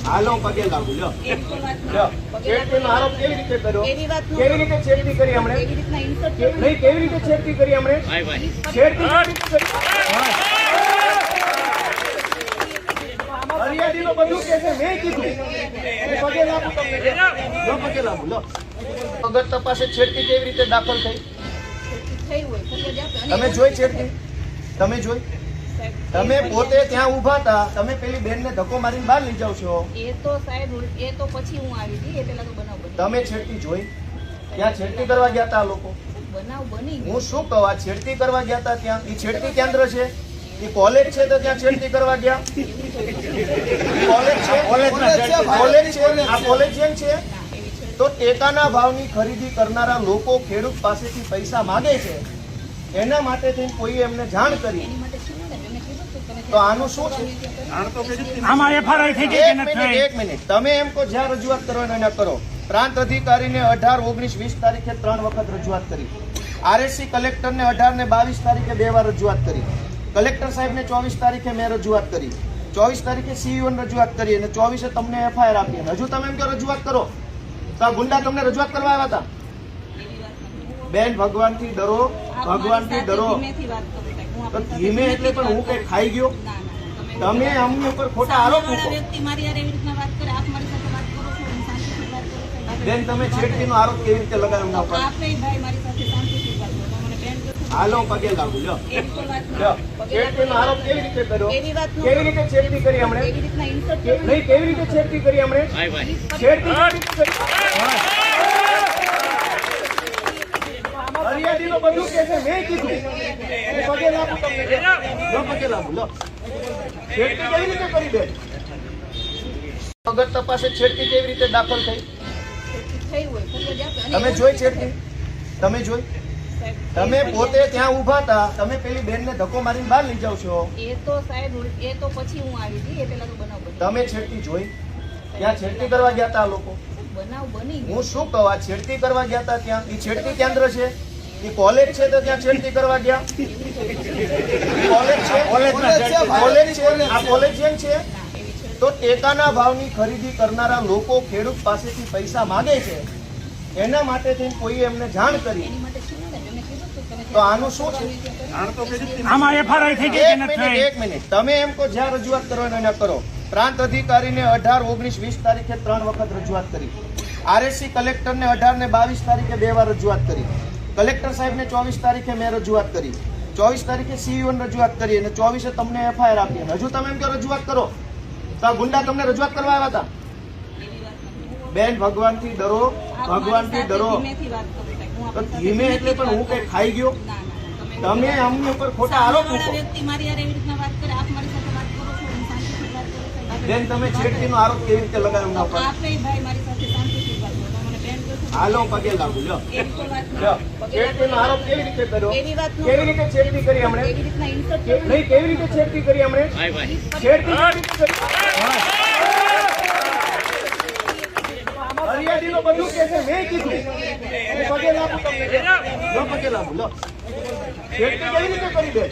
હાલો પગે લાગુ લ્યો છેડતીનો આરોપ કેવી રીતે કર્યો? કેવી રીતે છેડતી કરી હમણે? નહીં, કેવી રીતે છેડતી કરી હમણે? છેડતી કેવી રીતે કરી? ફરિયાદીનો બધું કે છે, મેં કીધું પગે લાગુ તમને પગે લાગુ લો. વગર તપાસે છેડતી કેવી રીતે દાખલ થઈ? તમે જોઈ છેડતી? તમે જોઈ? તમે પોતે ત્યાં ઉભા હતા, તમે પેલી બેન ને ધક્કો મારીને બહાર લઈ જાવ છો. એ તો સાહેબ એ તો પછી હું આવી હતી, એ પેલા તો બનાવ બન્યો. તમે છેડતી જોઈ? ત્યાં છેડતી કરવા ગયા હતા આ લોકો? બનાવ બની હું શું કહું, આ છેડતી કરવા ગયા હતા ત્યાં? એ છેડતી કેન્દ્ર છે, એ કોલેજ છે, તો ત્યાં છેડતી કરવા ગયા? કોલેજ છે, કોલેજ છે, આ કોલેજ જેમ છે. તો ટેકાના ભાવની ખરીદી કરનારા લોકો ખેડૂત પાસેથી પૈસા માંગે છે, એના માટે થઈને કોઈ એમને જાણ કરી, એની માટે શું ને મેં કીધું તું તમે તો આનું શું છે? આમાં એફઆરઆઈ થઈ ગઈ કે નથી થઈ? એક મિનિટ, તમે એમ કહો જ્યાં રજૂઆત કરવાનો એને કરો. પ્રાંત અધિકારીને 18, 19, 20 તારીખે 3 વખત રજૂઆત કરી. આરએસસી કલેક્ટરને 18 ને 22 તારીખે 2 વાર રજૂઆત કરી. કલેક્ટર સાહેબને 24 તારીખે મેં રજૂઆત કરી. 24 તારીખે સીઈઓને રજૂઆત કરી અને 24 તમને એફઆઈઆર આપી. હજુ તમે એમ કહો રજૂઆત કરો, તો આ ગુંડા તમને રજૂઆત કરવા આવ્યા હતા? બેન, ભગવાનથી ડરો, ભગવાનથી ડરો. તો ધીમે એટલે પણ હું કઈ ખાઈ ગયો? તમે અમની ઉપર ખોટા આરોપ મૂકો. વ્યક્તિ મારી યાર એવી રીતના વાત કરે, આપ મારી સાથે વાત કરો છો, હું શાંતિથી વાત કરું છું. બેન, તમે છેડતીનો આરોપ કેવી રીતે લગાવ્યો ના ઉપર? આપે ભાઈ મારી સાથે શાંતિથી વાત કરો. મને બેન કહો છો. હાલો પગે લાગુ લ્યો. એક તો વાત લ્યો. છેડતીનો આરોપ કેવી રીતે કર્યો? એવી વાત ન કેવી રીતે છેડતી કરી હમણે? એવી રીતના ઇન્સર્ટ નહીં, કેવી રીતે છેડતી કરી હમણે? છેડતી કેવી રીતે કરી? ફરિયાદીનો બધું કે છે, મેં કીધું પગે લાગુ તમને પગે લાગુ લો. છેડતી કેવી રીતે કરી બેન? વગર તપાસે છેડતી કેવી રીતે દાખલ થઈ? થઈ હોય ફરિયાદ આપે. અને તમે જોઈ છેડતી? તમે જોઈ? તમે પોતે ત્યાં ઉભા હતા, તમે પેલી બેન ને ધક્કો મારીને બહાર લઈ જાવ છો. એ તો સાહેબ એ તો પછી હું આવી હતી, એ પેલા તો બનાવ બન્યો. તમે છેડતી જોઈ? ત્યાં છેડતી કરવા ગયા હતા આ લોકો? બનાવ બની હું શું કહું, આ છેડતી કરવા ગયા હતા ત્યાં? એ છેડતી કેન્દ્ર છે, એ કોલેજ છે, તો ત્યાં છેડતી કરવા ગયા? કોલેજ છે, કોલેજ છે, આ કોલેજ જેમ છે. તો ટેકાના ભાવની ખરીદી કરનારા લોકો ખેડૂત પાસેથી પૈસા માંગે છે, એના માટે થઈને કોઈ એમને જાણ કરી, એની માટે શું ને મેં કીધું તું તમે તો આનું શું છે? આમાં એફઆરઆઈ થઈ ગઈ કે એક નથી મિનિટ, થઈ? એક મિનિટ, તમે એમ કહો જ્યાં રજૂઆત કરવાનો એને કરો. પ્રાંત અધિકારીને 18, 19, 20 તારીખે 3 વખત રજૂઆત કરી. આરએસસી કલેક્ટરને 18 ને 22 તારીખે 2 વાર રજૂઆત કરી. કલેક્ટર સાહેબને 24 તારીખે મેં રજૂઆત કરી. 24 તારીખે સીઈઓને રજૂઆત કરી અને 24 તમને એફઆઈઆર આપી. હજુ તમે એમ કહો રજૂઆત કરો, તો આ ગુંડા તમને રજૂઆત કરવા આવ્યા હતા? બેન, ભગવાનથી ડરો, ભગવાનથી ડરો. ધીમેથી વાત કરું સાહેબ. હું તો આપણી ધીમે એટલે પણ હું કઈ ખાઈ ગયો? ના તમે અમની ઉપર ખોટા આરોપ મૂકો. સામેવાળા વ્યક્તિ મારી યાર એવી રીતના વાત કરે, આપ મારી સાથે વાત કરો છો, હું શાંતિથી વાત કરું છું. બેન, તમે છેડતીનો આરોપ કેવી રીતે લગાવ્યો ના ઉપર? આપે ભાઈ મારી સાથે શાંતિથી વાત કરો. મને બેન કહો છો. હાલો પગે લાગુ લ્યો. એક તો વાત લ્યો. છેડતીનો આરોપ કેવી રીતે કર્યો? એવી વાત ન કેવી રીતે છેડતી કરી હમણે? એવી રીતના ઇન્સર્ટ નહીં, કેવી રીતે છેડતી કરી હમણે? છેડતી કેવી રીતે કરી? ફરિયાદીનો બધું કે છે, મેં કીધું પગે લાગુ તમને પગે લાગુ લો. છેડતી કેવી રીતે કરી બેન?